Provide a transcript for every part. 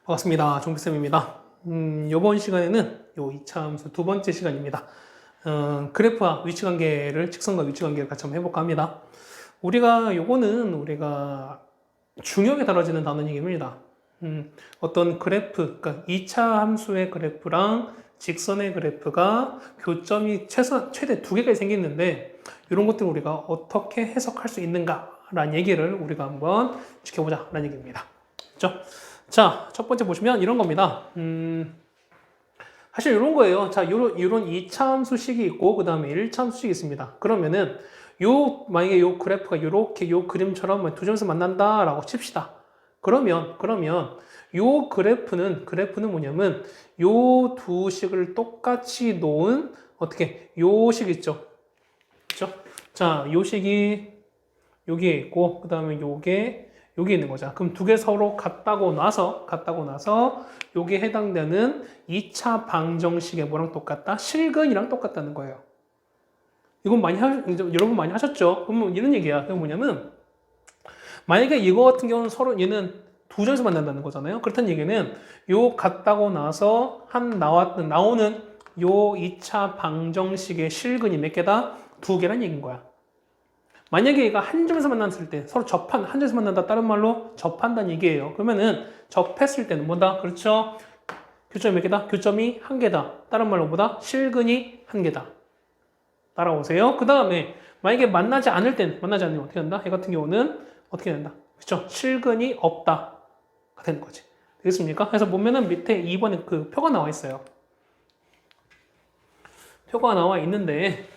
반갑습니다. 종비쌤입니다. 이번 시간에는 요 2차 함수 두 번째 시간입니다. 그래프와 위치관계를, 직선과 위치관계를 같이 한번 해볼까 합니다. 요거는 중요하게 다뤄지는 단원이기입니다. 어떤 그래프, 그러니까 2차 함수의 그래프랑 직선의 그래프가 교점이 최대 두 개가 생기는데, 이런 것들을 우리가 어떻게 해석할 수 있는가라는 얘기를 우리가 한번 지켜보자라는 얘기입니다. 그렇죠? 자, 첫 번째 보시면 이런 겁니다. 사실 이런 거예요. 자, 요런 2차 함수식이 있고, 그 다음에 1차 함수식이 있습니다. 그러면은, 만약에 요 그래프가 요렇게 요 그림처럼 두 점에서 만난다라고 칩시다. 그러면, 요 그래프는 뭐냐면, 요 두 식을 똑같이 놓은, 요 식 있죠? 그죠? 자, 요 식이 여기에 있고, 그 다음에 요게 여기 있는 거죠. 그럼 두 개 서로 같다고 나서 요게 해당되는 2차 방정식의 뭐랑 똑같다? 실근이랑 똑같다는 거예요. 이건 여러분 많이 하셨죠? 그러면 이런 얘기야. 그게 뭐냐면, 만약에 이거 같은 경우는 서로 얘는 두 점에서 만난다는 거잖아요. 그렇다는 얘기는 요 같다고 나서 나오는 요 2차 방정식의 실근이 몇 개다? 두 개란 얘기인 거야. 만약에 얘가 한 점에서 만났을 때 서로 한 점에서 만난다 다른 말로 접한다는 얘기예요. 그러면은 접했을 때는 뭐다? 그렇죠? 교점이 몇 개다? 교점이 한 개다. 다른 말로 뭐다? 실근이 한 개다. 따라오세요. 그 다음에 만약에 만나지 않으면 어떻게 된다? 얘 같은 경우는 어떻게 된다? 그렇죠? 실근이 없다가 되는 거지. 되겠습니까? 그래서 보면은 밑에 2번에 그 표가 나와 있어요. 표가 나와 있는데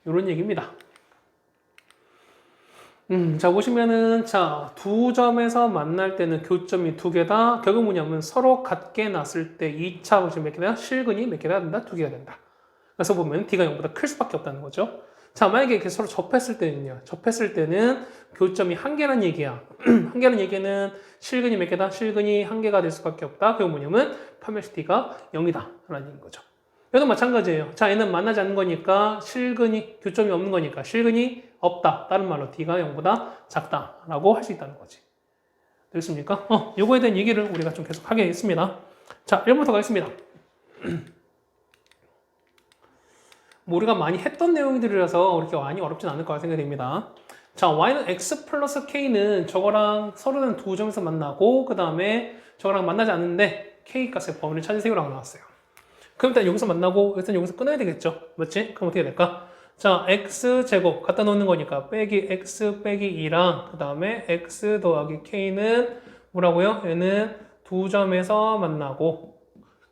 이런 얘기입니다. 자, 보시면은, 두 점에서 만날 때는 교점이 두 개다. 결국 뭐냐면 서로 같게 났을 때 2차 보시면 몇 개다? 실근이 몇 개다 된다? 두 개가 된다. 그래서 보면 D가 0보다 클 수밖에 없다는 거죠. 자, 만약에 이렇게 서로 접했을 때는 교점이 한 개란 얘기야. 한 개란 얘기는 실근이 몇 개다? 실근이 한 개가 될 수밖에 없다. 그게 뭐냐면 판별식 D가 0이다. 라는 얘기인 거죠. 얘도 마찬가지예요. 자, 얘는 만나지 않는 거니까 교점이 없는 거니까 실근이 없다. 다른 말로 D가 0보다 작다라고 할 수 있다는 거지. 되겠습니까? 요거에 대한 얘기를 우리가 좀 계속 하겠습니다. 자, 1번부터 가겠습니다. 뭐 우리가 많이 했던 내용들이라서 그렇게 많이 어렵진 않을 거라 생각이 됩니다. 자, y는 x 플러스 k는 저거랑 서로는 두 점에서 만나고 그 다음에 저거랑 만나지 않는데 k 값의 범위를 찾으세요라고 나왔어요. 그럼 일단 여기서 만나고 일단 여기서 끊어야 되겠죠? 맞지? 그럼 어떻게 될까? 자, x제곱 갖다 놓는 거니까 빼기 x 빼기 2랑 그 다음에 x 더하기 k는 뭐라고요? 얘는 두 점에서 만나고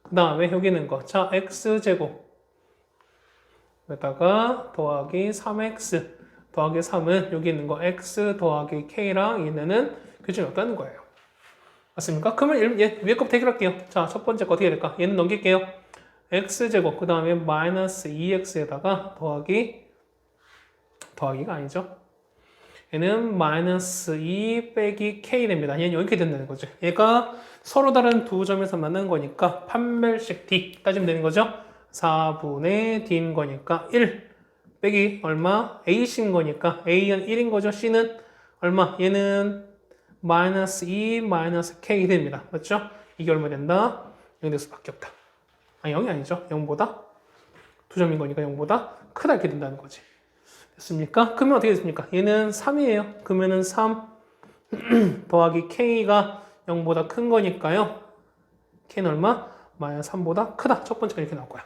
그 다음에 여기 있는 거. 자, x제곱 여기다가 더하기 3x 더하기 3은 여기 있는 거 x 더하기 k랑 얘네는 교점이 없다는 거예요. 맞습니까? 그러면 얘 위에 거 해결할게요. 자, 첫 번째 거 어떻게 될까? 얘는 넘길게요. x제곱 그 다음에 마이너스 2x에다가 더하기가 아니죠. 얘는 마이너스 2 빼기 k 됩니다. 얘는 이렇게 된다는 거죠. 얘가 서로 다른 두 점에서 만난 거니까 판별식 D 따지면 되는 거죠. 4분의 D인 거니까 1 빼기 얼마? A인 거니까 A는 1인 거죠. C는 얼마? 얘는 마이너스 2 마이너스 K 됩니다. 맞죠? 이게 얼마 된다? 0 될 수밖에 없다. 0이 아니죠. 0보다 두 점인 거니까 0보다 크다 이렇게 된다는 거지. 됐습니까? 그러면 어떻게 됐습니까? 얘는 3이에요. 그러면은 3 더하기 K가 0보다 큰 거니까요. K는 얼마? 마이너스 3보다 크다. 첫 번째가 이렇게 나올 거야.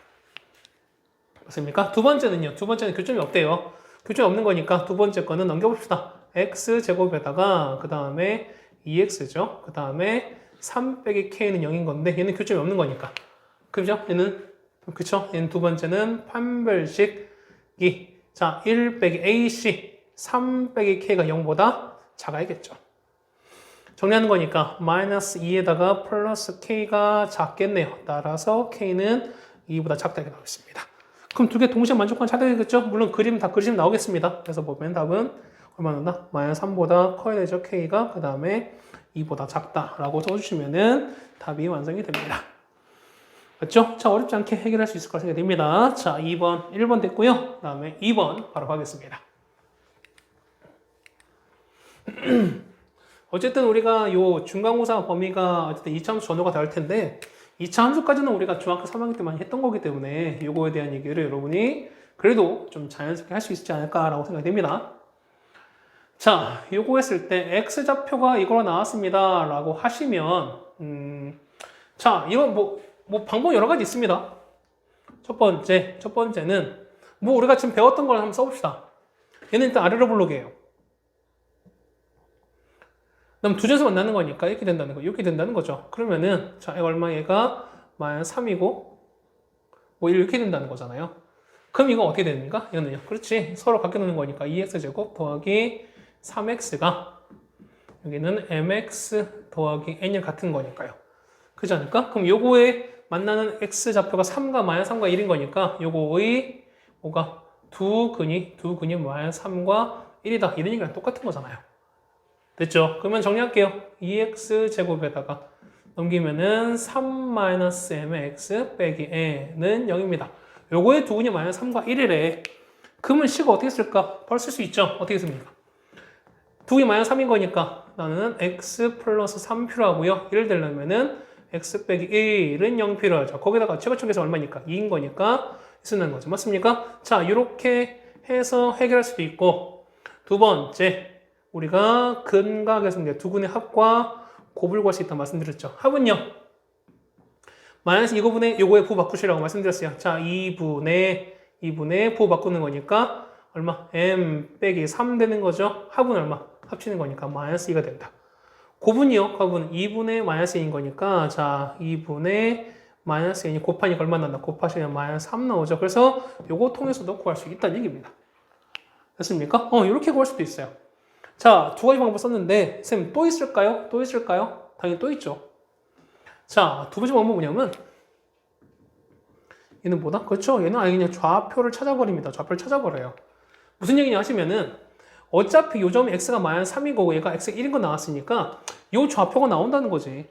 맞습니까? 두 번째는요. 두 번째는 교점이 없대요. 교점이 없는 거니까 두 번째 거는 넘겨봅시다. X제곱에다가 그 다음에 2X죠. 그 다음에 3 빼기 K는 0인 건데 얘는 교점이 없는 거니까. 그죠? 얘는 두 번째는 판별식이 자, 1 빼기 AC 3 빼기 K가 0보다 작아야겠죠. 정리하는 거니까 마이너스 2에다가 플러스 K가 작겠네요. 따라서 K는 2보다 작다 이렇게 나오겠습니다. 그럼 두 개 동시에 만족하는 차례겠죠? 물론 그림 다 그리시면 나오겠습니다. 그래서 보면 답은 얼마 나온다? 마이너스 3보다 커야 되죠. K가 그 다음에 2보다 작다라고 써주시면은 답이 완성이 됩니다. 맞죠? 자, 어렵지 않게 해결할 수 있을 거라 생각이 됩니다. 자, 2번, 1번 됐고요. 그 다음에 2번 바로 가겠습니다. 어쨌든 우리가 요 중간고사 범위가 어쨌든 2차 함수 전후가 다를 텐데 2차 함수까지는 우리가 중학교 3학년 때 많이 했던 거기 때문에 요거에 대한 얘기를 여러분이 그래도 좀 자연스럽게 할 수 있지 않을까라고 생각이 됩니다. 자, 요거 했을 때 x좌표가 이거로 나왔습니다 라고 하시면 자, 이건 뭐 방법 여러 가지 있습니다. 첫 번째는 뭐 우리가 지금 배웠던 걸 한번 써봅시다. 얘는 일단 아래로 볼록이에요. 그럼 두 점에서 만나는 거니까 이렇게 된다는 거, 이렇게 된다는 거죠. 그러면은 자, 얼마 얘가 -3이고 뭐 이렇게 된다는 거잖아요. 그럼 이거 어떻게 됩니까? 이거는요. 그렇지. 서로 갖게 놓는 거니까 2x제곱 더하기 3x가 여기는 mx 더하기 n이 같은 거니까요. 그렇지 않을까? 그럼 요거에 만나는 x좌표가 3과 -3과 1인 거니까 요거의 뭐가 두 근이 -3과 1이다. 이런 얘기랑 똑같은 거잖아요. 됐죠? 그러면 정리할게요. 2x제곱에다가 넘기면은 3-mx 빼기 n은 0입니다. 요거의 두 근이 -3과 1이래. 그러면 식을 어떻게 쓸까? 바로 쓸 수 있죠? 어떻게 씁니까? 두 근이 -3인 거니까 나는 x 플러스 3 필요하고요. 1 되려면은 x 빼기 1은 0 필요하죠. 거기다가 최고점에서 얼마니까? 2인 거니까 쓰는 거죠. 맞습니까? 자, 이렇게 해서 해결할 수도 있고 두 번째 우리가 근각에서 두 근의 합과 곱을 구할 수 있다고 말씀드렸죠. 합은요. 마이너스 2분의 요거에 부호 바꾸시라고 말씀드렸어요. 자, 2분의 부호 바꾸는 거니까 얼마? m 빼기 3 되는 거죠. 합은 얼마? 합치는 거니까 -2가 된다. 곱은요. 곱은 2분의 -n인 거니까 자, 2분의 -n이 곱하니까 얼마 난다? 곱하시면 -3 나오죠. 그래서 요거 통해서도 구할 수 있다는 얘기입니다. 됐습니까? 이렇게 구할 수도 있어요. 자, 두 가지 방법 썼는데 쌤 또 있을까요? 또 있을까요? 당연히 또 있죠. 자, 두 번째 방법은 뭐냐면 얘는 뭐다? 그렇죠? 얘는 아예 그냥 좌표를 찾아버립니다. 좌표를 찾아버려요. 무슨 얘기냐 하시면은 어차피 요 점이 x가 -3이고 얘가 x 1인 거 나왔으니까 요 좌표가 나온다는 거지.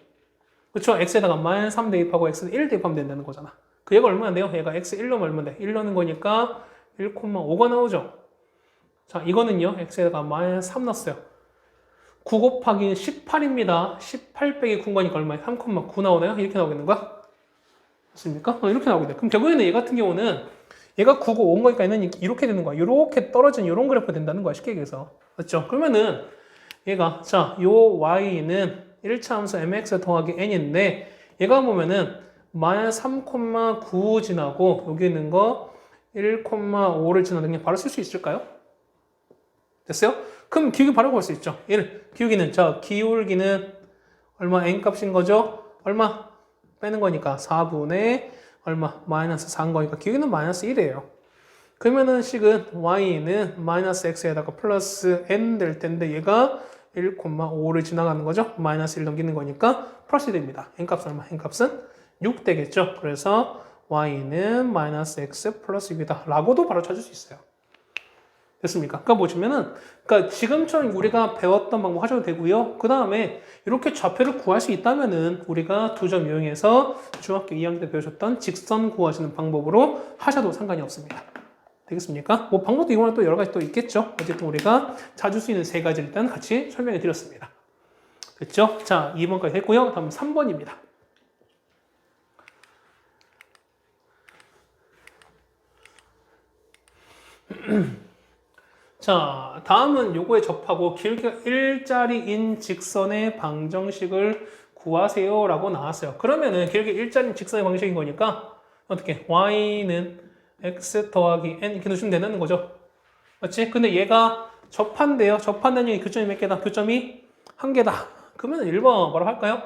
그렇죠? x에다가 -3 대입하고 x 1 대입하면 된다는 거잖아. 그 얘가 얼마나 돼요? 얘가 x 1로면 얼마 돼? 1 넣는 거니까 1,5가 나오죠. 자, 이거는요. x에다가 -3 넣었어요. 9 곱하기 18입니다. 18 빼기 9인 거니까 얼마예요? 3,9 나오나요? 이렇게 나오겠는 거야? 맞습니까? 이렇게 나오겠네. 그럼 결국에는 얘 같은 경우는 얘가 9고 5인 거니까 얘는 이렇게 되는 거야. 이렇게 떨어진 이런 그래프가 된다는 거야. 쉽게 얘기해서. 맞죠? 그러면은 얘가 자, 요 y는 1차 함수 mx 더하기 n인데 얘가 보면은 -3,9 지나고 여기 있는 거 1,5를 지나는 그냥 바로 쓸 수 있을까요? 됐어요? 그럼 기울기 바로 구할 수 있죠. 1. 기울기는 자, 기울기는 얼마 n 값인 거죠? 얼마 빼는 거니까 4분의 얼마 -4인 거니까 기울기는 -1이에요. 그러면은 식은 y는 -x에다가 플러스 n 될 텐데 얘가 1,5를 지나가는 거죠. -1 넘기는 거니까 플러스 됩니다. n 값은 얼마? n 값은 6 되겠죠. 그래서 y는 -x 플러스 6이다 라고도 바로 찾을 수 있어요. 됐습니까? 그러니까 보시면은 그러니까 지금처럼 우리가 배웠던 방법 하셔도 되고요. 그 다음에 이렇게 좌표를 구할 수 있다면은 우리가 두 점 이용해서 중학교 2학년 때 배우셨던 직선 구하시는 방법으로 하셔도 상관이 없습니다. 되겠습니까? 뭐 방법도 이거는 또 여러 가지 또 있겠죠. 어쨌든 우리가 찾을 수 있는 세 가지 일단 같이 설명해 드렸습니다. 됐죠? 자, 2번까지 했고요. 다음 3번입니다. 자, 다음은 요거에 접하고 길게 일자리인 직선의 방정식을 구하세요 라고 나왔어요. 그러면은 길게 일자리인 직선의 방정식인 거니까 어떻게? y는 x 더하기 n 이렇게 넣으시면 되는 거죠. 맞지? 근데 얘가 접한대요. 접한다는 얘기 교점이 몇 개다? 교점이 한 개다. 그러면 1번 뭐라고 할까요?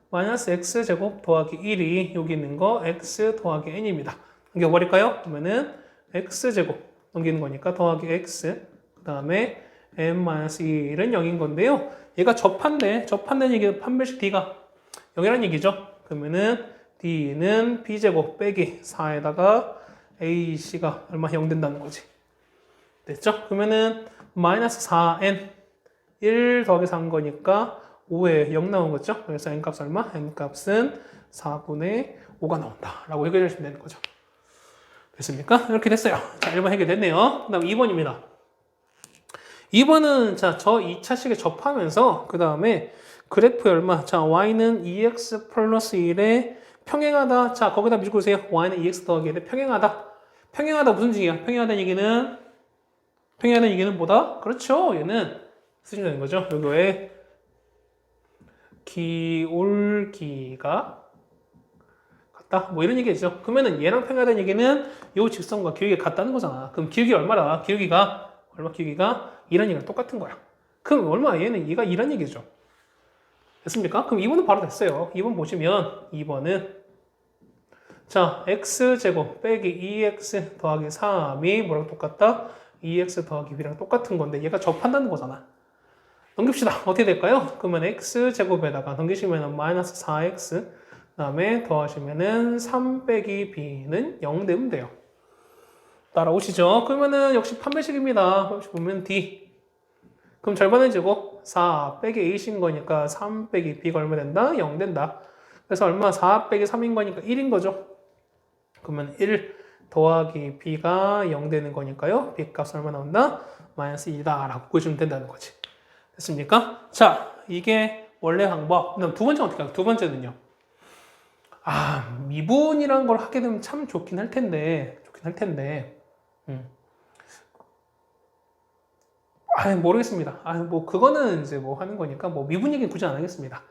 마이너스 x제곱 더하기 1이 여기 있는 거 x 더하기 n입니다. 넘겨버릴까요? 그러면은 x제곱 넘기는 거니까 더하기 x 그 다음에 n-1은 0인 건데요. 얘가 접한다는 얘기는 판별식 d가 0이라는 얘기죠. 그러면은 d는 b제곱 빼기 4에다가 ac가 얼마 0 된다는 거지. 됐죠? 그러면은 마이너스 4n 1 더하기 3 거니까 5에 0 나온 거죠. 그래서 n값 얼마? n값은 4분의 5가 나온다 라고 해결해 주시면 되는 거죠. 됐습니까? 이렇게 됐어요. 자, 1번 해결됐네요. 그 다음 2번입니다. 2번은 자, 저 2차식에 접하면서 그 다음에 그래프에 얼마? 자, y는 2x 플러스 1에 평행하다. 자, 거기다 밀고 오세요. y는 2x 더하기 1에 평행하다. 평행하다 무슨 얘기야? 평행하다는 얘기는 뭐다? 그렇죠. 얘는 쓰시면 되는 거죠. 여기 왜 기울기가 같다? 뭐 이런 얘기죠. 그러면은 얘랑 평행하다는 얘기는 요 직선과 기울기가 같다는 거잖아. 그럼 기울기 얼마다? 기울기가 2란 얘기랑 똑같은 거야. 그럼 얼마? 얘가 2란 얘기죠. 됐습니까? 그럼 2번은 바로 됐어요. 2번 보시면 2번은 자, x제곱 빼기 2x 더하기 3이 뭐랑 똑같다? 2x 더하기 b랑 똑같은 건데 얘가 접한다는 거잖아. 넘깁시다. 어떻게 될까요? 그러면 x제곱에다가 넘기시면 마이너스 4x 그 다음에 더하시면은 3 빼기 b는 0 되면 돼요. 따라오시죠? 그러면은 역시 판별식입니다. 혹시 보면 d. 그럼 절반의 제곱 4 빼기 a인 거니까 3 빼기 b가 얼마 된다? 0 된다. 그래서 얼마? 4 빼기 3인 거니까 1인 거죠. 그러면 1 더하기 b가 0 되는 거니까요. b 값 얼마 나온다? 마이너스 2다 라고 보여주면 된다는 거지. 됐습니까? 자, 이게 원래 방법. 그럼 두 번째 어떻게 할까요? 두 번째는요. 미분이란 걸 하게 되면 참 좋긴 할 텐데. 모르겠습니다. 뭐 그거는 이제 뭐 하는 거니까 뭐 미분 얘기는 굳이 안 하겠습니다.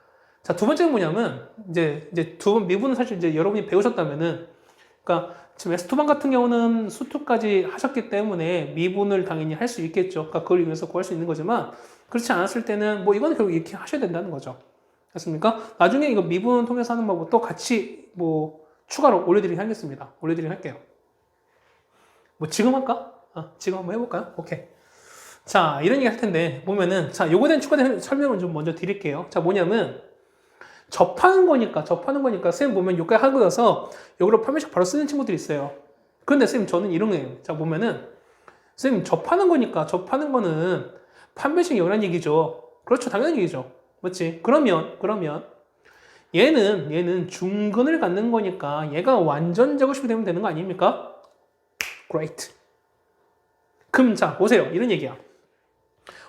자, 두 번째는 뭐냐면 이제 두 번 미분은 사실 이제 여러분이 배우셨다면은 그러니까 지금 S2반 같은 경우는 수투까지 하셨기 때문에 미분을 당연히 할 수 있겠죠. 그러니까 그걸 위해서 구할 수 있는 거지만 그렇지 않았을 때는 뭐 이거는 결국 이렇게 하셔야 된다는 거죠. 됐습니까? 나중에 이거 미분 통해서 하는 방법도 같이 뭐 추가로 올려드리긴 하겠습니다. 올려드리긴 할게요. 뭐 지금 할까? 지금 한번 해볼까요? 오케이. 자, 이런 얘기 할 텐데 보면은 자, 요거에 대한 추가된 설명을 좀 먼저 드릴게요. 자, 뭐냐면 접하는 거니까 선생님 보면 여기까지 하고 나서 여기로 판별식 바로 쓰는 친구들이 있어요. 그런데 선생님 저는 이런 거예요. 자, 보면은 선생님 접하는 거는 판별식이 영한 얘기죠. 그렇죠. 당연한 얘기죠. 맞지? 그러면 얘는 중근을 갖는 거니까 얘가 완전 제곱식이 되면 되는 거 아닙니까? Great. 그럼 자, 보세요. 이런 얘기야.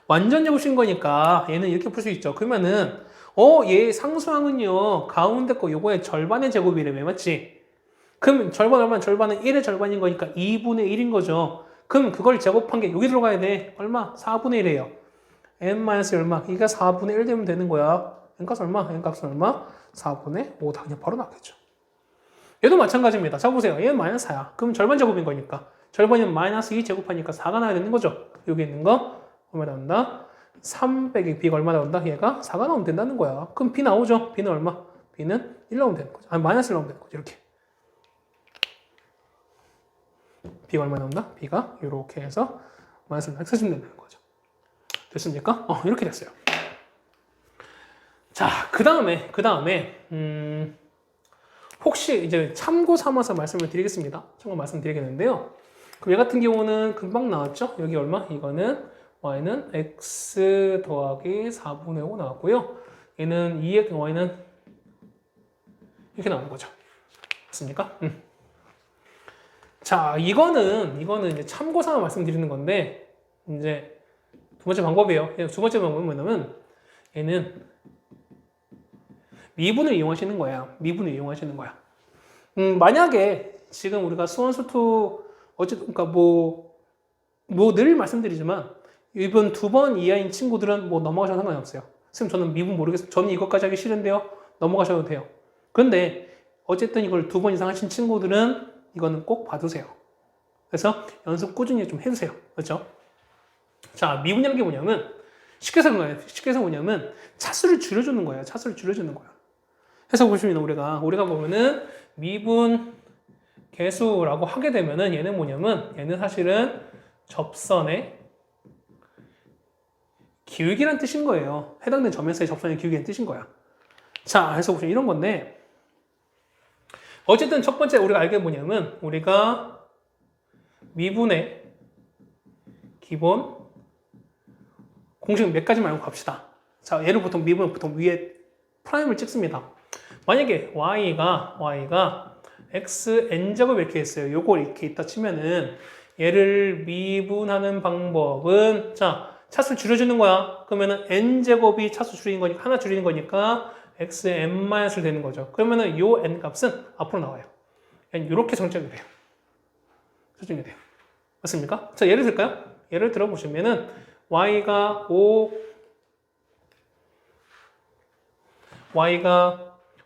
완전 제곱식인 거니까 얘는 이렇게 풀 수 있죠. 그러면은 얘 상수항은요 가운데 거 요거의 절반의 제곱이래며 맞지? 그럼 절반은 1의 절반인 거니까 2분의 1인 거죠. 그럼 그걸 제곱한 게 여기 들어가야 돼. 얼마? 4분의 1이에요. n-1 얼마? 이게 4분의 1 되면 되는 거야. n값 얼마? 4분의 5다. 그냥 바로 나왔겠죠. 얘도 마찬가지입니다. 자, 보세요. 얘는 마이너스 4야. 그럼 절반 제곱인 거니까. 절반이면 마이너스 2 제곱하니까 4가 나와야 되는 거죠. 여기 있는 거 얼마 나온다? 3 빼기 b가 얼마 나온다? 얘가 4가 나오면 된다는 거야. 그럼 b 나오죠? b는 얼마? b는 1 나오면 되는 거죠. 마이너스 1 나오면 되는 거죠. 이렇게. b가 얼마 나온다? b가 이렇게 해서 마이너스 1 쓰시면 된다는 거죠. 됐습니까? 이렇게 됐어요. 자, 그 다음에 혹시 이제 참고 삼아서 말씀을 드리겠습니다. 참고 말씀드리겠는데요. 그럼 얘 같은 경우는 금방 나왔죠? 여기 얼마? 이거는 y는 x 더하기 4분의 5 나왔고요. 얘는 2의 y는 이렇게 나오는 거죠. 맞습니까? 자, 이거는 이제 참고삼아 말씀드리는 건데 이제 두 번째 방법이에요. 두 번째 방법은 뭐냐면 얘는 미분을 이용하시는 거야. 만약에 지금 우리가 수원2 어쨌든 그러니까 뭐 늘 말씀드리지만 이번 2번 이하인 친구들은 뭐 넘어가셔도 상관이 없어요. 선생님 저는 미분 모르겠어요. 저는 이것까지 하기 싫은데요. 넘어가셔도 돼요. 그런데 어쨌든 이걸 2번 이상 하신 친구들은 이거는 꼭 봐두세요. 그래서 연습 꾸준히 좀 해주세요. 그렇죠? 자, 미분이라는 게 뭐냐면 쉽게 해서 뭐냐면 차수를 줄여주는 거예요. 해서 보시면 우리가 보면은 미분 개수라고 하게 되면은 얘는 뭐냐면 얘는 사실은 접선의 기울기란 뜻인 거예요. 해당된 점에서의 접선의 기울기란 뜻인 거야. 자, 그래서 보시면 이런 건데 어쨌든 첫 번째 우리가 알게 뭐냐면 우리가 미분의 기본 공식 몇 가지만 알고 갑시다. 자, 얘를 미분은 보통 위에 프라임을 찍습니다. 만약에 y가 xn제곱 이렇게 있어요. 요걸 이렇게 있다 치면은 얘를 미분하는 방법은 자, 차수 줄여주는 거야. 그러면은 n제곱이 차수 줄이는 거니까 하나 줄이는 거니까 x의 n-를 되는 거죠. 그러면은 요 n 값은 앞으로 나와요. 이렇게 정착이 돼요. 설정이 돼요. 맞습니까? 자, 예를 들까요? 예를 들어 보시면은 y가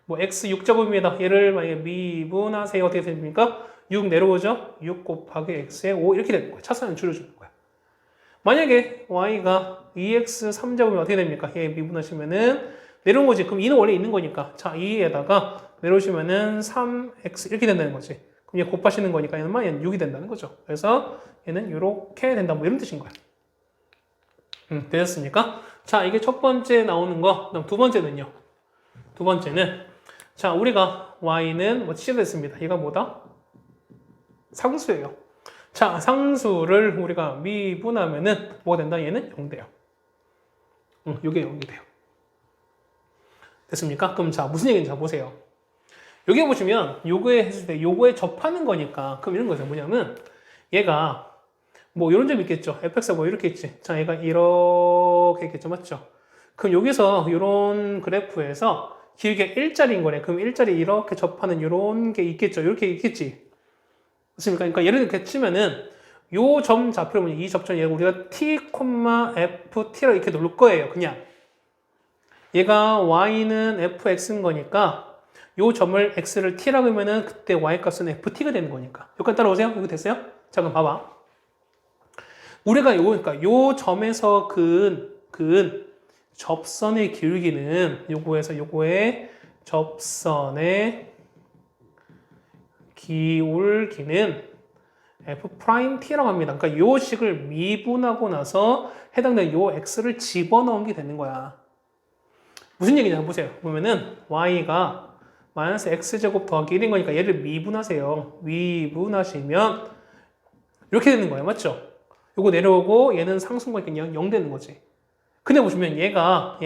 뭐 x 6제곱입니다. 얘를 만약에 미분하세요. 어떻게 됩니까? 6 내려오죠? 6 곱하기 x의 5 이렇게 되는 거예요. 차수는 줄여주는 거야. 만약에 y가 2x 3제곱이면 어떻게 됩니까? 얘 미분하시면은 내려온 거지. 그럼 2는 원래 있는 거니까. 자, 2에다가 내려오시면은 3x 이렇게 된다는 거지. 그럼 얘 곱하시는 거니까 얘는 6이 된다는 거죠. 그래서 얘는 이렇게 된다. 뭐 이런 뜻인 거야. 되셨습니까? 자, 이게 첫 번째 나오는 거. 그다음 두 번째는요. 두 번째는 자, 우리가 y는 뭐 취재됐습니다. 얘가 뭐다? 상수예요. 자, 상수를 우리가 미분하면은 뭐가 된다? 얘는 0 돼요. 요게 0이 돼요. 됐습니까? 그럼 자, 무슨 얘기인지 보세요. 여기 보시면 요거에 했을 때 요거에 접하는 거니까 그럼 이런 거죠. 뭐냐면 얘가 뭐 이런 점이 있겠죠. fx가 뭐 이렇게 있지. 자, 얘가 이렇게 있겠죠. 맞죠? 그럼 여기서 이런 그래프에서 길게 1자리인 거네. 그럼 1자리 이렇게 접하는 이런 게 있겠죠. 이렇게 있겠지. 맞습니까? 그러니까 예를 들게 치면은 요 점 좌표를 보면 이 접점 얘가 우리가 t, ft라고 이렇게 놓을 거예요. 그냥 얘가 y는 fx인 거니까 요 점을 x를 t라고 하면은 그때 y 값은 ft가 되는 거니까. 여기까지 따라오세요. 이거 됐어요? 자, 그럼 봐봐. 우리가 그러니까 요 점에서 그은 접선의 기울기는 요거에서 요거의 접선의 기울기는 f't라고 합니다. 그러니까 요 식을 미분하고 나서 해당되는 요 x를 집어넣은 게 되는 거야. 무슨 얘기냐 보세요. 보면은 y가 마이너스 x제곱 더하기 1인 거니까 얘를 미분하세요. 미분하시면 이렇게 되는 거예요. 맞죠? 요거 내려오고 얘는 상수인 거니까 0 되는 거지. 근데 보시면 얘가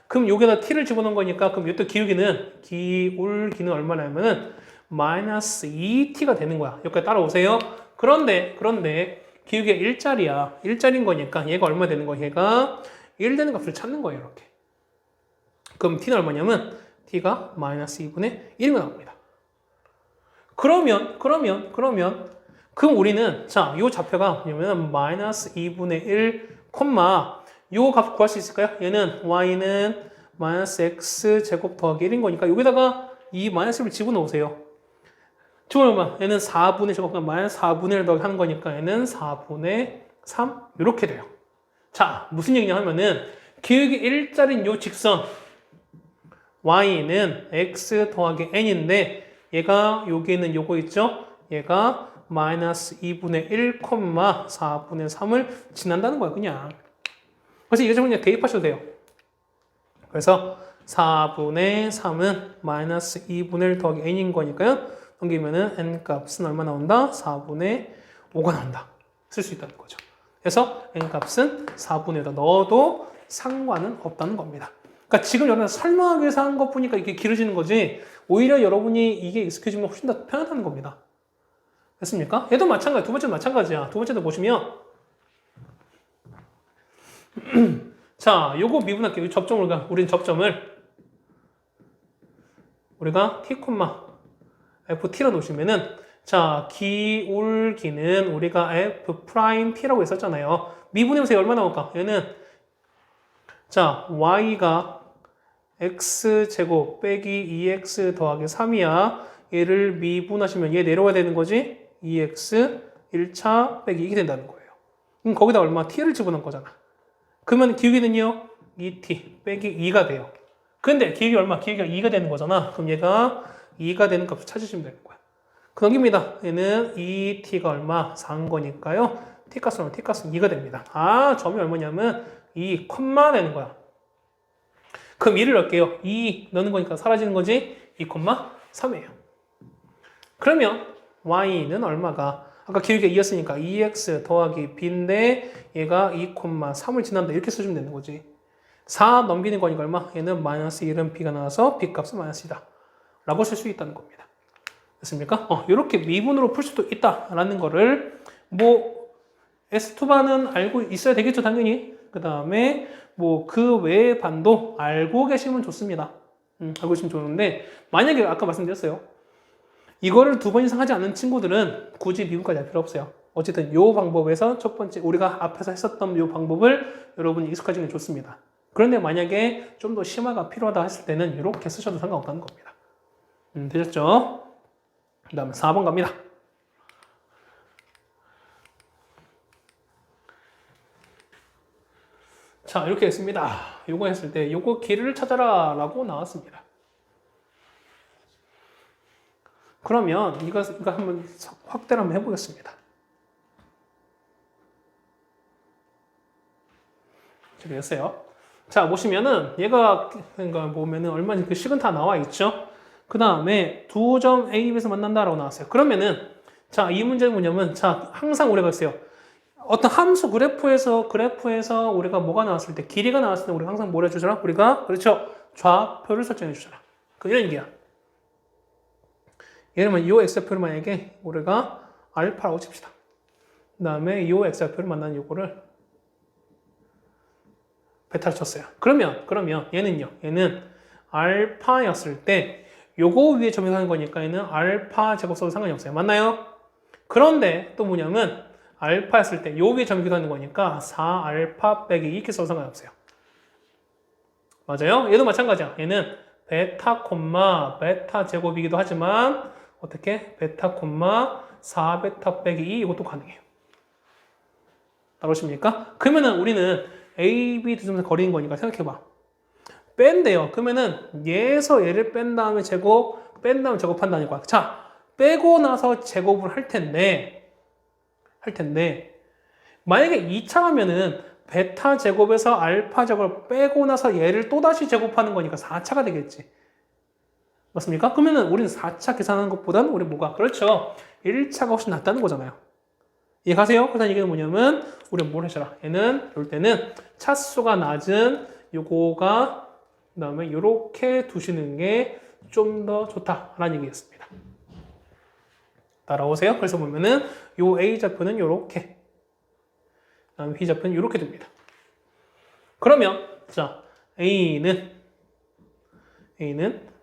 그럼 여기다 t를 집어넣은 거니까 그럼 이것도 기울기는 얼마냐면은 마이너스 2t가 되는 거야. 여기까지 따라오세요. 그런데 기울기가 1자리야. 1자리인 거니까 얘가 얼마 되는 거야? 얘가 1 되는 값을 찾는 거예요. 이렇게. 그럼 t는 얼마냐면 t가 마이너스 2분의 1이 나옵니다. 그러면 그럼 우리는 자, 요 좌표가 뭐냐면 마이너스 2분의 1, 요 값 구할 수 있을까요? 얘는 y는 마이너스 x 제곱 더하기 1인 거니까 여기다가 이 마이너스를 집어넣으세요. 집어넣으면 얘는 4분의 제곱, 마이너스 4분의 1 더하기 하는 거니까 얘는 4분의 3 이렇게 돼요. 자, 무슨 얘기냐 하면은 기울기 1자리인 요 직선 y는 x 더하기 n인데 얘가 여기는 요거 있죠? 얘가 마이너스 2분의 1, 4분의 3을 지난다는 거야, 그냥. 그래서 이거 좀 그냥 대입하셔도 돼요. 그래서 4분의 3은 마이너스 2분의 1 더하기 n인 거니까요. 넘기면은 n 값은 얼마 나온다? 4분의 5가 나온다. 쓸 수 있다는 거죠. 그래서 n 값은 4분의 1에 넣어도 상관은 없다는 겁니다. 그러니까 지금 여러분 설명하기 위해서 한 것 보니까 이게 길어지는 거지 오히려 여러분이 이게 익숙해지면 훨씬 더 편하다는 겁니다. 됐습니까? 얘도 마찬가지야. 두 번째도 마찬가지야. 두 번째도 보시면 자, 요거 미분할게요. 우리는 접점을 우리가 t, ft로 놓으시면은 자, 기울기는 우리가 f't라고 했었잖아요. 미분해보세요. 얼마 나올까? 얘는 자, y가 x제곱 빼기 2x 더하기 3이야. 얘를 미분하시면 얘 내려와야 되는 거지? 2x 1차 빼기 2게 된다는 거예요. 그럼 거기다 얼마? t를 집어넣은 거잖아. 그러면 기울기는요? 2t 빼기 2가 돼요. 근데 기울기 얼마? 기울기가 2가 되는 거잖아. 그럼 얘가 2가 되는 값을 찾으시면 되는 거야. 그 넘깁니다. 얘는 2t가 얼마? 4인 거니까요. t값은 얼마? t값은 2가 됩니다. 아, 점이 얼마냐면 2, 되는 거야. 그럼 2를 넣을게요. 2 넣는 거니까 사라지는 거지? 2,3이에요. 그러면 y는 얼마가? 아까 기울기가 2였으니까 2x 더하기 b인데 얘가 2,3을 지난다. 이렇게 써주면 되는 거지. 4 넘기는 거니까 얼마? 얘는 마이너스 1은 b가 나와서 b값은 마이너스 2다. 라고 쓸 수 있다는 겁니다. 됐습니까? 이렇게 미분으로 풀 수도 있다라는 거를 뭐 S2반은 알고 있어야 되겠죠, 당연히. 그 다음에 뭐 그 외의 반도 알고 계시면 좋습니다. 알고 계시면 좋은데 만약에 아까 말씀드렸어요. 이거를 2번 이상 하지 않는 친구들은 굳이 미분까지 할 필요 없어요. 어쨌든 이 방법에서 첫 번째 우리가 앞에서 했었던 이 방법을 여러분이 익숙해지는 게 좋습니다. 그런데 만약에 좀 더 심화가 필요하다 했을 때는 이렇게 쓰셔도 상관없다는 겁니다. 되셨죠? 그 다음에 4번 갑니다. 자, 이렇게 했습니다. 요거 했을 때 요거 길이를 찾아라 라고 나왔습니다. 그러면 이거 한번 확대를 한번 해보겠습니다. 저기 했어요. 자, 보시면은 얘가 그러니까 보면은 얼마나 그 식은 다 나와 있죠. 그 다음에 2점 A, B에서 만난다라고 나왔어요. 그러면은 자, 이 문제는 뭐냐면 자, 항상 우리가 있어요. 어떤 함수 그래프에서 우리가 뭐가 나왔을 때 길이가 나왔을 때 우리가 항상 뭘 해주잖아? 우리가 그렇죠. 좌표를 설정해 주잖아. 그 이런 얘기야. 예를 들면 이 x좌표를 만약에 우리가 알파라고 칩시다. 그 다음에 이 x좌표를 만나는 요거를 베타를 쳤어요. 그러면 얘는 알파였을 때 요거 위에 점유하는 거니까 얘는 알파 제곱 써도 상관이 없어요. 맞나요? 그런데 또 뭐냐면 알파였을 때 요 위에 점유기도 하는 거니까 4알파 빼기 2 이렇게 써도 상관이 없어요. 맞아요? 얘도 마찬가지야. 얘는 베타 콤마 베타 제곱이기도 하지만 어떻게? 베타 콤마 4베타 빼기 2 이것도 가능해요. 따라오십니까? 그러면은 우리는 A, B 두 점에서 거리인 거니까 생각해봐. 뺀대요. 그러면은 얘에서 얘를 뺀 다음에 뺀 다음에 제곱한다는 거야. 자, 빼고 나서 제곱을 할 텐데 만약에 2차 하면은 베타 제곱에서 알파 제곱을 빼고 나서 얘를 또다시 제곱하는 거니까 4차가 되겠지. 맞습니까? 그러면은 우리는 4차 계산하는 것보다는 우리 뭐가? 그렇죠. 1차가 훨씬 낫다는 거잖아요. 이해가세요? 그래서 이게 뭐냐면 우리는 뭘 해줘라. 얘는 이럴 때는 차수가 낮은 요거가 그다음에 요렇게 두시는 게 좀 더 좋다라는 얘기였습니다. 따라오세요. 그래서 보면은 요 A 좌표는 요렇게 그다음에 B 좌표는 요렇게 됩니다. 그러면 자 A는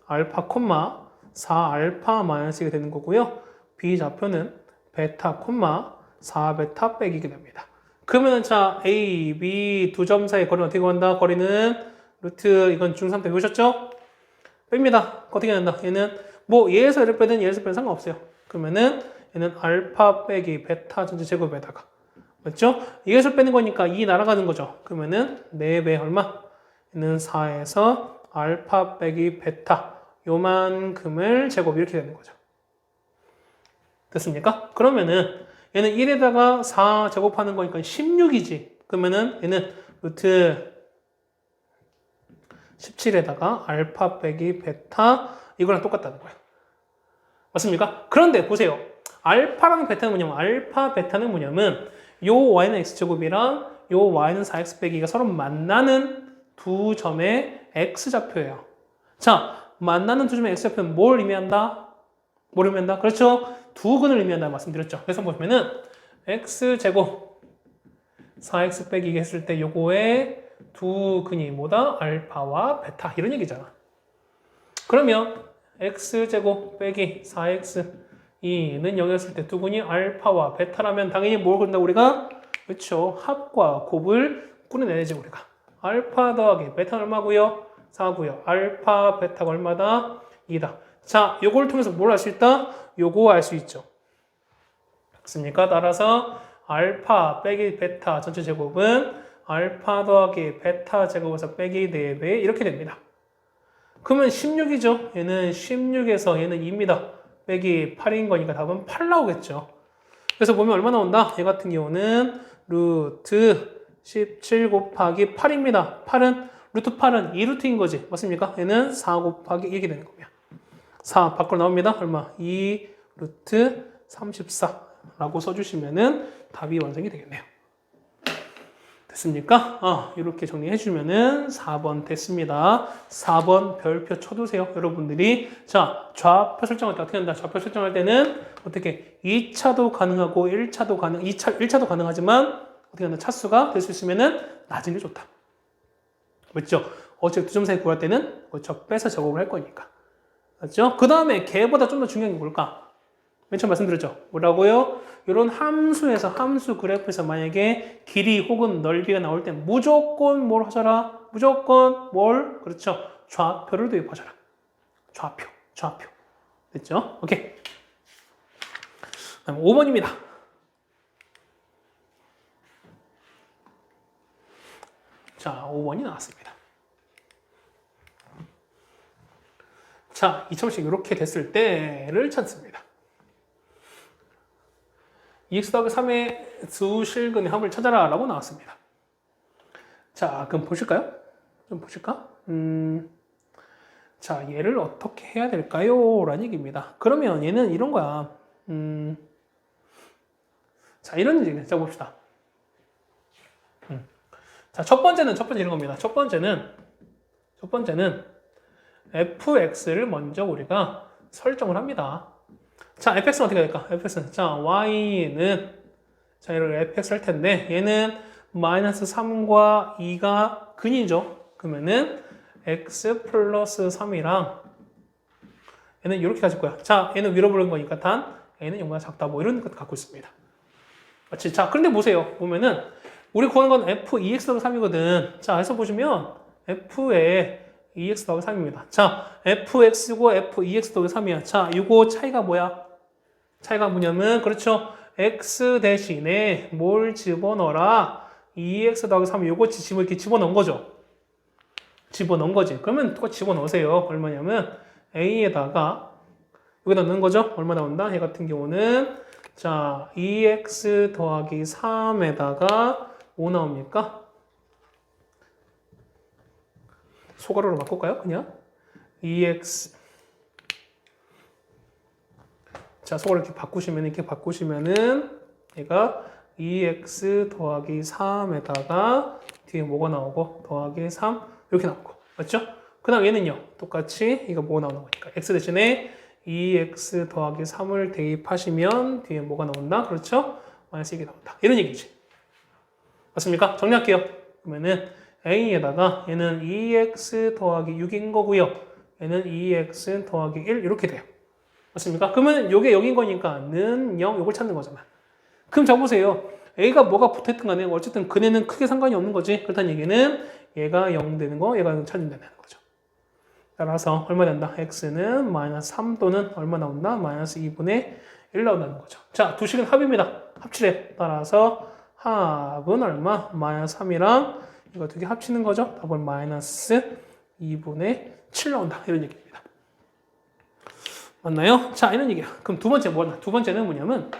알파 콤마 4알파 마이너스 2가 되는 거고요. B 좌표는 베타 콤마 4베타 빼기게 됩니다. 그러면 자 A, B 두 점 사이 거리는 어떻게 구한다? 거리는 루트 이건 중3 때 배우셨죠? 뺍니다. 어떻게 된다? 얘는 뭐 얘에서 얘를 빼든 얘에서 빼든 상관없어요. 그러면은 얘는 알파 빼기 베타 전체 제곱에다가 맞죠? 얘에서 빼는 거니까 2 날아가는 거죠. 그러면은 4배 얼마? 얘는 4에서 알파 빼기 베타 요만큼을 제곱 이렇게 되는 거죠. 됐습니까? 그러면은 얘는 1에다가 4 제곱하는 거니까 16이지. 그러면은 얘는 루트 17에다가 알파 빼기 베타 이거랑 똑같다는 거예요. 맞습니까? 그런데 보세요. 알파랑 베타는 뭐냐면 알파 베타는 뭐냐면 요 y는 x제곱이랑 요 y는 4x 빼기가 서로 만나는 두 점의 x좌표예요. 자, 만나는 두 점의 x좌표는 뭘 의미한다? 그렇죠? 두 근을 의미한다는 말씀드렸죠. 그래서 보시면은 x제곱 4x 빼기 했을 때 요거의 두 근이 뭐다? 알파와 베타 이런 얘기잖아. 그러면 x제곱 빼기 4x2는 여기였을 때 두 근이 알파와 베타라면 당연히 뭘 그런다 우리가? 그렇죠. 합과 곱을 꾸려내야지 우리가. 알파 더하기 베타는 얼마고요? 4고요. 알파 베타가 얼마다? 2다. 자, 요걸 통해서 뭘 알 수 있다? 요거 알 수 있죠. 맞습니까? 따라서 알파 빼기 베타 전체 제곱은 알파 더하기 베타 제곱에서 빼기 4배 이렇게 됩니다. 그러면 16이죠. 얘는 16에서 얘는 2입니다. 빼기 8인 거니까 답은 8 나오겠죠. 그래서 보면 얼마 나온다? 얘 같은 경우는 루트 17 곱하기 8입니다. 8은 루트 8은 2루트인 거지. 맞습니까? 얘는 4 곱하기 2게 되는 거고요. 4 밖으로 나옵니다. 얼마? 2 루트 34라고 써주시면은 답이 완성이 되겠네요. 됐습니까? 이렇게 정리해 주면은 4번 됐습니다. 4번 별표 쳐두세요. 여러분들이. 자, 좌표 설정할 때 어떻게 한다? 좌표 설정할 때는 어떻게 2차도 가능하고 1차도 가능하지만 어떻게 하나 차수가 될 수 있으면은 낮은 게 좋다. 맞죠? 어차피 두 점 사이 구할 때는 적배서 제곱을 할 거니까. 맞죠? 그 다음에 걔보다 좀 더 중요한 게 뭘까? 맨 처음 말씀드렸죠. 뭐라고요? 이런 함수에서, 함수 그래프에서 만약에 길이 혹은 넓이가 나올 때 무조건 뭘 하셔라? 무조건 뭘? 그렇죠. 좌표를 도입하셔라. 좌표, 좌표. 됐죠? 오케이. 다음 5번입니다. 자, 5번이 나왔습니다. 자, 2차원식 이렇게 됐을 때를 찾습니다. 2x 더하기 3의 두 실근의 합을 찾아라 라고 나왔습니다. 자, 그럼 보실까요? 좀 보실까? 자, 얘를 어떻게 해야 될까요? 라는 얘기입니다. 그러면 얘는 이런 거야. 자, 이런 얘기 자 봅시다. 자, 첫 번째 이런 겁니다. 첫 번째는 fx를 먼저 우리가 설정을 합니다. 자, fx는 어떻게 될까? fx는 자, y는 자, 이를 fx 할 텐데 얘는 마이너스 3과 2가 근이죠. 그러면은 x 플러스 3이랑 얘는 이렇게 가질 거야. 자, 얘는 위로 보는 거니까 단 얘는 0보다 작다. 뭐 이런 것도 갖고 있습니다. 맞지? 자, 그런데 보세요. 보면은 우리 구하는 건 f2x 더하기 3이거든. 자, 해서 보시면 f의 2x 더하기 3입니다. 자, fx고 f2x 더하기 3이야. 자, 이거 차이가 뭐야? 차이가 뭐냐면 그렇죠. x 대신에 뭘 집어넣어라? 2x 더하기 3 이거 이렇게 집어넣은 거죠. 집어넣은 거지. 그러면 똑같이 집어넣으세요. 얼마냐면 a에다가 여기다 넣는 거죠. 얼마 나온다? 얘 같은 경우는 자 2x 더하기 3에다가 뭐 나옵니까? 소가로로 바꿀까요? 그냥 2x 자 소가로 이렇게 바꾸시면은 얘가 2x 더하기 3에다가 뒤에 뭐가 나오고 더하기 3 이렇게 나오고 맞죠? 그 다음 얘는요 똑같이 이거 뭐가 나오는 거니까 x 대신에 2x 더하기 3을 대입하시면 뒤에 뭐가 나온다? 그렇죠? 마이너스 2가 나온다. 이런 얘기지. 맞습니까? 정리할게요. 그러면은 a에다가 얘는 2x 더하기 6인 거고요. 얘는 2x 더하기 1 이렇게 돼요. 맞습니까? 그러면 요게 0인 거니까 는 0, 요걸 찾는 거잖아. 그럼 자 보세요. a가 뭐가 붙어있든 간에 어쨌든 근에는 크게 상관이 없는 거지. 그렇다는 얘기는 얘가 0 되는 거, 얘가 0 찾는다는 거죠. 따라서 얼마 된다? x는 마이너스 3 또는 얼마 나온다? 마이너스 2분의 1 나온다는 거죠. 자, 두 식은 합입니다. 합치래. 따라서 합은 얼마? 마이너스 3이랑 이거 두 개 합치는 거죠. 답은 마이너스 2분의 7 나온다. 이런 얘기입니다. 맞나요? 자, 이런 얘기야. 그럼 두 번째 뭐냐? 두 번째는 뭐냐면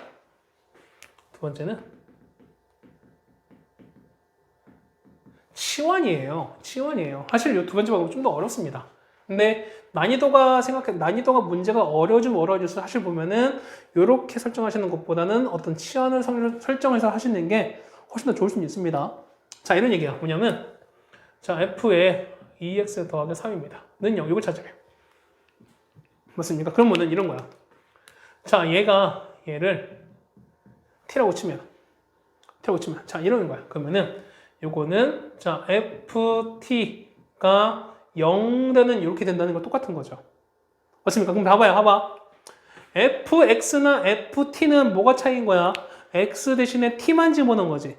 두 번째는 치환이에요. 치환이에요. 사실 이 두 번째 방법은 좀 더 어렵습니다. 근데 난이도가 문제가 어려워지면 어려워져서 사실 보면은 이렇게 설정하시는 것보다는 어떤 치환을 설정해서 하시는 게 훨씬 더 좋을 수 있습니다. 자, 이런 얘기야. 뭐냐면 자, f의 2x 더하기 3입니다. 는 0, 이걸 찾아요. 맞습니까? 그러면은 이런 거야. 자, 얘를 t라고 치면 자, 이러는 거야. 그러면은 요거는 자, ft가 0되는 이렇게 된다는 거 똑같은 거죠. 맞습니까? 그럼 봐봐. fx나 ft는 뭐가 차이인 거야? x 대신에 t만 집어넣은 거지.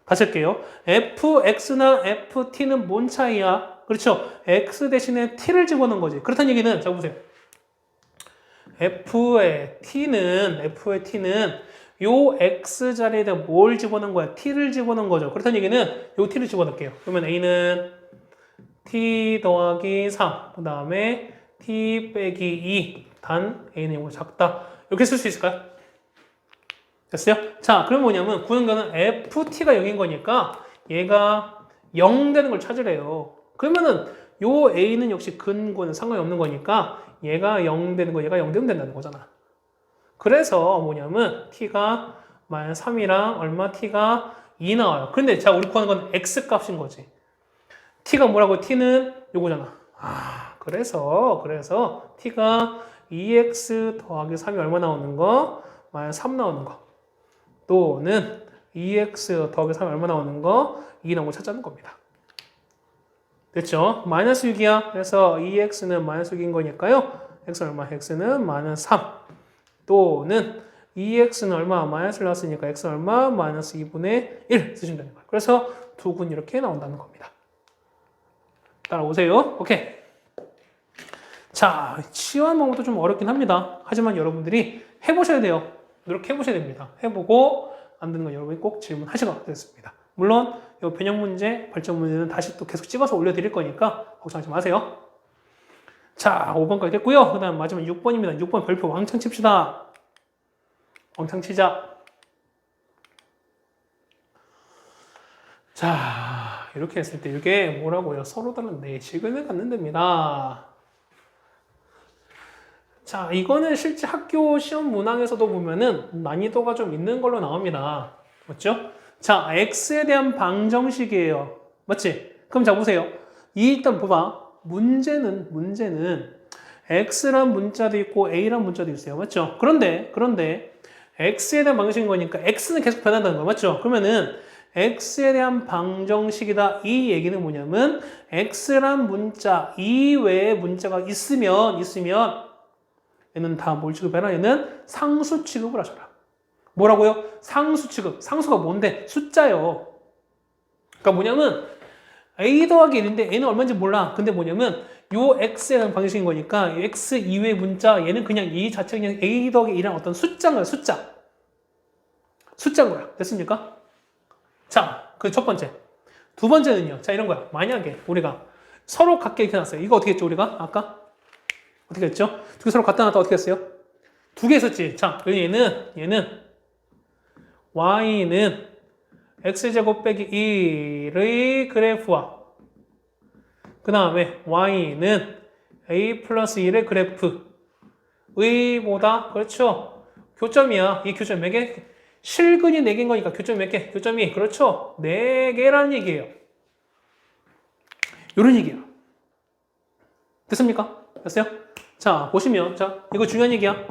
다시 할게요. fx나 ft는 뭔 차이야? 그렇죠. x 대신에 t를 집어넣은 거지. 그렇다는 얘기는 자 보세요. f의 t는 요 x 자리에다 뭘 집어넣은 거야? t를 집어넣은 거죠. 그렇다는 얘기는 요 t를 집어넣을게요. 그러면 a는 t 더하기 3, 그 다음에 t 빼기 2, 단 a는 0보다 작다. 이렇게 쓸 수 있을까요? 됐어요? 자, 그럼 뭐냐면 구하는 거는 ft가 0인 거니까 얘가 0 되는 걸 찾으래요. 그러면은 요 a는 역시 근고는 상관이 없는 거니까 얘가 0 되는 거, 얘가 0 되면 된다는 거잖아. 그래서 뭐냐면 t가 마이너스 3이랑 얼마 t가 2 나와요. 근데 자, 우리 구하는 건 x 값인 거지. t가 뭐라고? t는 요거잖아. 아, 그래서 t가 2x 더하기 3이 얼마 나오는 거? 마이너스 3 나오는 거. 또는 2x 더하기 3 얼마 나오는 거? 2 나온 거 찾자는 겁니다. 됐죠? 마이너스 6이야. 그래서 2x는 마이너스 6인 거니까요. x 얼마? x는 마이너스 3 또는 2x는 얼마? 마이너스를 나왔으니까 x 얼마? 마이너스 2분의 1 쓰시면 되는 거예요. 그래서 두 군 이렇게 나온다는 겁니다. 따라오세요. 오케이. 자, 치환 방법도 좀 어렵긴 합니다. 하지만 여러분들이 해보셔야 돼요. 노력해보셔야 됩니다. 해보고 안 되는 건 여러분이 꼭 질문하시도록 하겠습니다. 물론 이 변형 문제, 발전 문제는 다시 또 계속 찍어서 올려드릴 거니까 걱정하지 마세요. 자, 5번까지 됐고요. 그 다음 마지막 6번입니다. 6번 별표 왕창 칩시다. 왕창 치자. 자, 이렇게 했을 때 이게 뭐라고요? 서로 다른 내식을 갖는 됩니다. 자, 이거는 실제 학교 시험 문항에서도 보면은 난이도가 좀 있는 걸로 나옵니다. 맞죠? 자, x에 대한 방정식이에요. 맞지? 그럼 자, 보세요. 일단 봐봐. 문제는 x란 문자도 있고 a란 문자도 있어요. 맞죠? 그런데 x에 대한 방정식인 거니까 x는 계속 변한다는 거야. 맞죠? 그러면은 x에 대한 방정식이다. 이 얘기는 뭐냐면 x란 문자 이외에 문자가 있으면 얘는 다 뭘 취급해라? 얘는 상수 취급을 하셔라. 뭐라고요? 상수 취급. 상수가 뭔데? 숫자요. 그러니까 뭐냐면 a 더하기 1인데 a는 얼마인지 몰라. 근데 뭐냐면 요 x에 대한 방식인 거니까 x 이외의 문자 얘는 그냥 이 자체가 그냥 a 더하기 1이라는 어떤 숫자인 거야. 숫자인 거야. 됐습니까? 자, 그 첫 번째. 두 번째는요. 자, 이런 거야. 만약에 우리가 서로 같게 이렇게 놨어요. 이거 어떻게 했죠? 우리가 아까? 어떻게 했죠? 두 개 서로 갖다 놨다 어떻게 했어요? 두 개 했었지. 자, 얘는 y는 x제곱 빼기 1의 그래프와 그 다음에 y는 a 플러스 1의 그래프의 보다 그렇죠? 교점이야. 이 교점 몇 개? 실근이 4개인 거니까 교점이 몇 개? 교점이 그렇죠? 4개라는 얘기예요. 요런 얘기야. 됐습니까? 됐어요? 자, 보시면 자, 이거 중요한 얘기야.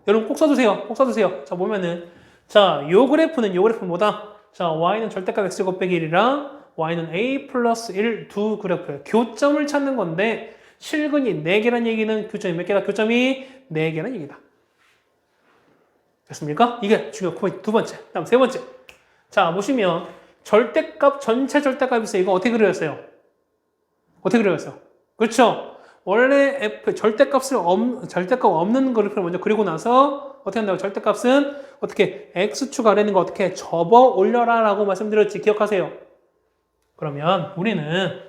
여러분 꼭 써두세요. 꼭 써두세요. 자, 보면은 자, 요 그래프는 뭐다? 자, y는 절대값 x제곱 빼기 1이랑 y는 a 플러스 1 두 그래프예요. 교점을 찾는 건데 실근이 4개란 얘기는 교점이 몇 개다? 교점이 4개란 얘기다. 됐습니까? 이게 중요한 포인트 두 번째. 다음 세 번째. 자, 보시면 절대값 전체 절대값이 있어요. 이거 어떻게 그려졌어요? 어떻게 그려졌어요? 그렇죠? 원래 f 절대값 없는 그래프를 먼저 그리고 나서 어떻게 한다고? 절대값은 어떻게 x축 아래 있는 거 어떻게 접어 올려라라고 말씀드렸지. 기억하세요. 그러면 우리는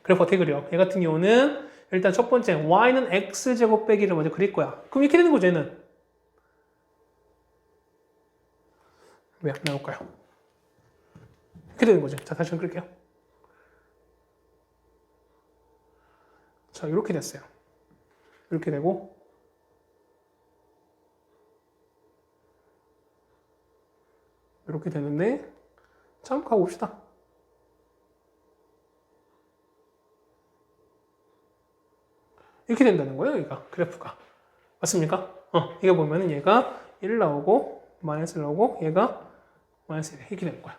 그래프 어떻게 그려? 얘 같은 경우는 일단 첫 번째 y는 x제곱 빼기를 먼저 그릴 거야. 그럼 이렇게 되는 거죠. 얘는 왜 안 나올까요? 이렇게 되는 거죠. 자, 다시 한번 그릴게요. 자, 이렇게 됐어요. 이렇게 되고 이렇게 되는데 자, 한번 가봅시다. 이렇게 된다는 거예요. 얘가 그래프가. 맞습니까? 이게 보면은 얘가 1 나오고 마이너스 나오고 얘가 마이너스 1 이렇게 되는 거야.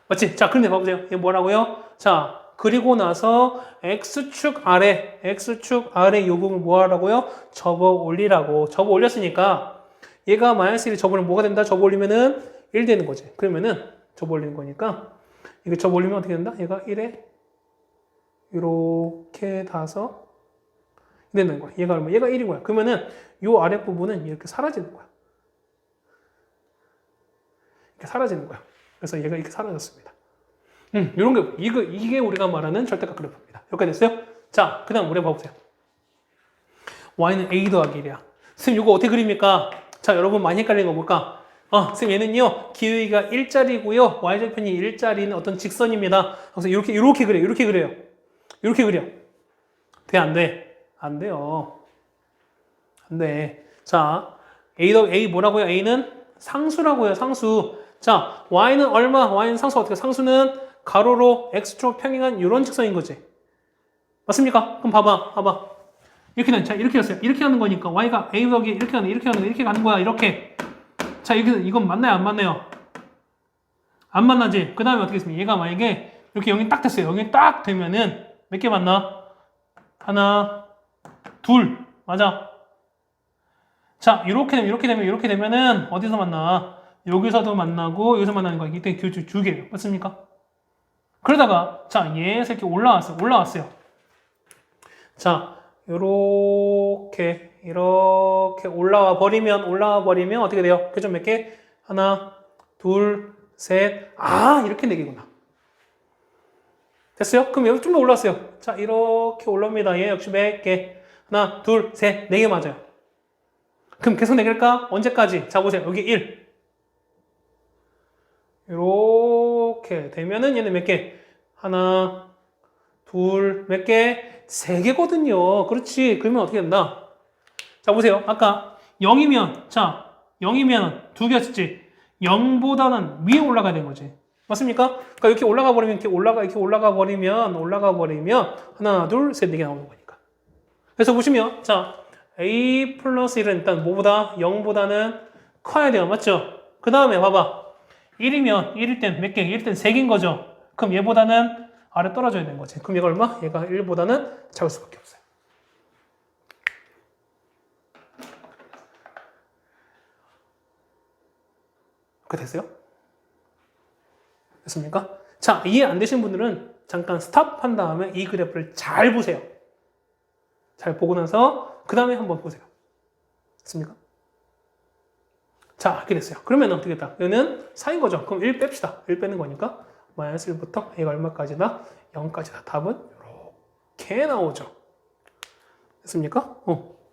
맞지? 자, 그런데 봐보세요. 얘 뭐라고요? 자, 그리고 나서 x축 아래 이 부분 뭐 하라고요? 접어 올리라고. 접어 올렸으니까 얘가 마이너스 1이 접어 올리면 뭐가 된다? 접어 올리면은 1 되는 거지. 그러면은 접어 올리는 거니까 이거 접어 올리면 어떻게 된다? 얘가 1에 이렇게 닿아서 되는 거야. 얘가 얼마? 얘가 1인 거야. 그러면은 요 아랫부분은 이렇게 사라지는 거야. 이렇게 사라지는 거야. 그래서 얘가 이렇게 사라졌습니다. 이런 게, 이게 우리가 말하는 절대값 그래프입니다. 여기까지 됐어요? 자, 그 다음 우리 봐보세요. y는 a 더하기 1이야. 선생님, 이거 어떻게 그립니까? 자, 여러분 많이 헷갈리는 거 뭘까? 선생님, 얘는요, 기울기가 1짜리고요, y절편이 1짜리는 어떤 직선입니다. 그래서 이렇게 그려요. 이렇게 그려. 돼, 안 돼? 안 돼요. 안 돼. 자, a 뭐라고요? a는 상수라고요, 상수. 자, y는 얼마? y는 상수 어떻게? 상수는 가로로 x축 평행한 이런 직선인 거지. 맞습니까? 그럼 봐봐. 이렇게 했어요. 이렇게 하는 거니까 y가 a 더하기 이렇게 가는 거야. 이렇게. 자, 이건 맞나요? 안 맞나요? 안 만나지? 그 다음에 어떻게 했습니까? 얘가 만약에 이렇게 0이 딱 됐어요. 0이 딱 되면은 몇 개 만나? 하나, 둘. 맞아. 자, 이렇게 되면은 어디서 만나? 여기서도 만나고 여기서 만나는 거야. 이때 교주 두 개예요. 맞습니까? 그러다가 자, 얘에서 이렇게 올라왔어요. 자, 이렇게 올라와 버리면 어떻게 돼요? 교점 몇 개? 하나, 둘, 셋. 아, 이렇게 네 개구나. 됐어요? 그럼 여기 좀 더 올라왔어요. 자, 이렇게 올라옵니다. 얘 역시 몇 개? 하나, 둘, 셋, 네 개 맞아요. 그럼 계속 네 개일까? 언제까지? 자, 보세요. 여기 1. 이렇게 되면은 얘는 몇 개? 하나, 둘, 몇 개? 세 개거든요. 그렇지. 그러면 어떻게 된다? 자, 보세요. 아까 0이면, 자, 0이면 두 개였지. 0보다는 위에 올라가야 되는 거지. 맞습니까? 그러니까 이렇게 올라가 버리면, 이렇게 올라가 버리면, 하나, 둘, 셋, 네 개 나오는 거니까. 그래서 보시면, 자, a 플러스 1은 일단 뭐보다? 0보다는 커야 돼요. 맞죠? 그 다음에 봐봐. 1이면 1일 땐 몇 개? 1일 땐 3개인 거죠. 그럼 얘보다는 아래 떨어져야 되는 거지. 그럼 얘가 얼마? 얘가 1보다는 작을 수밖에 없어요. 그렇게 됐어요? 됐습니까? 자, 이해 안 되신 분들은 잠깐 스탑한 다음에 이 그래프를 잘 보세요. 잘 보고 나서 그 다음에 한번 보세요. 됐습니까? 자, 이렇게 됐어요. 그러면 어떻게 됐다? 얘는 4인 거죠. 그럼 1 뺍시다. 1 빼는 거니까 마이너스 1부터 얘가 얼마까지나? 0까지다. 답은 이렇게 나오죠. 됐습니까?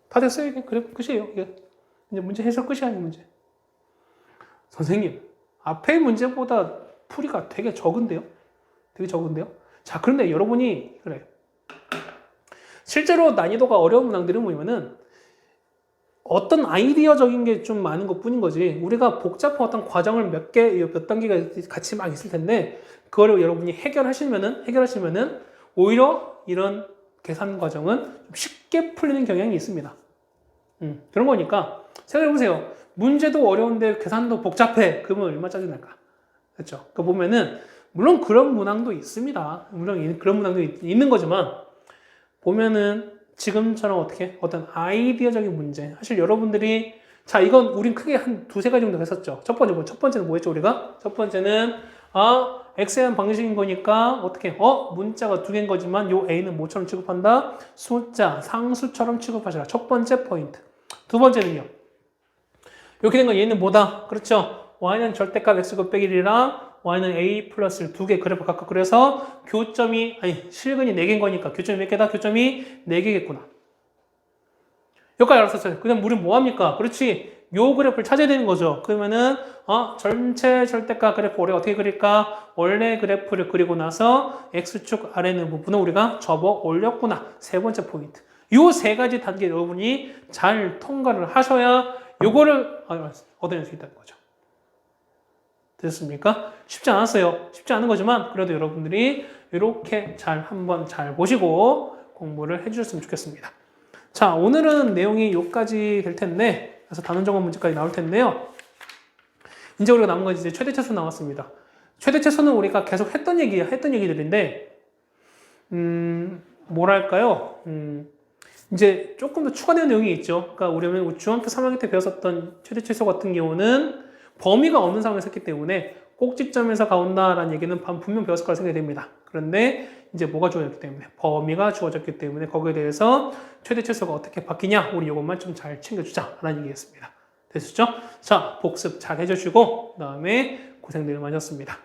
다 됐어요. 이게 그래프 끝이에요. 이게 이제 문제 해석 끝이 아닌 문제. 선생님, 앞에 문제보다 풀이가 되게 적은데요? 자, 그런데 여러분이 그래. 실제로 난이도가 어려운 문항들은 뭐냐면은 어떤 아이디어적인 게 좀 많은 것 뿐인 거지. 우리가 복잡한 어떤 과정을 몇 단계가 같이 막 있을 텐데, 그거를 여러분이 해결하시면은, 오히려 이런 계산 과정은 좀 쉽게 풀리는 경향이 있습니다. 그런 거니까, 생각해보세요. 문제도 어려운데 계산도 복잡해. 그러면 얼마 짜증날까? 그렇죠? 그 보면은, 물론 그런 문항도 있습니다. 물론 그런 문항도 있는 거지만, 보면은, 지금처럼 어떤 아이디어적인 문제. 사실 여러분들이, 자, 이건 우린 크게 한 두세 가지 정도 했었죠. 첫 번째는 뭐 했죠, 우리가? 첫 번째는, x에 대한 방식인 거니까, 문자가 두 개인 거지만, 요 a는 뭐처럼 취급한다? 숫자, 상수처럼 취급하시라. 첫 번째 포인트. 두 번째는요. 이렇게 된 건 얘는 뭐다? 그렇죠? y는 절대값 x 곱빼기 1이랑, y는 a 플러스 두 개 그래프 각각 그래서 실근이 4개인 거니까 교점이 몇 개다? 교점이 4개겠구나. 여기까지 알았었어요. 그 다음 우리는 뭐 합니까? 그렇지. 요 그래프를 찾아야 되는 거죠. 그러면은 전체 절대값 그래프 우리가 어떻게 그릴까? 원래 그래프를 그리고 나서 x축 아래 있는 부분을 우리가 접어 올렸구나. 세 번째 포인트. 요 세 가지 단계 여러분이 잘 통과를 하셔야 요거를 얻어낼 수 있다는 거죠. 됐습니까? 쉽지 않았어요. 쉽지 않은 거지만 그래도 여러분들이 이렇게 한번 잘 보시고 공부를 해주셨으면 좋겠습니다. 자, 오늘은 내용이 여기까지 될 텐데, 그래서 단원 정원 문제까지 나올 텐데요. 이제 우리가 남은 건 이제 최대 최소 나왔습니다. 최대 최소는 우리가 계속 했던 얘기들인데, 뭐랄까요? 이제 조금 더 추가되는 내용이 있죠. 그러니까 우리는 중학교 3학년 때 배웠었던 최대 최소 같은 경우는 범위가 없는 상황에서 했기 때문에 꼭지점에서 가온다라는 얘기는 분명 배웠을 거라 생각이 됩니다. 그런데 이제 뭐가 주어졌기 때문에 범위가 주어졌기 때문에 거기에 대해서 최대 최소가 어떻게 바뀌냐 우리 이것만 좀 잘 챙겨주자라는 얘기였습니다. 됐죠? 자, 복습 잘 해주시고 그다음에 고생들 많으셨습니다.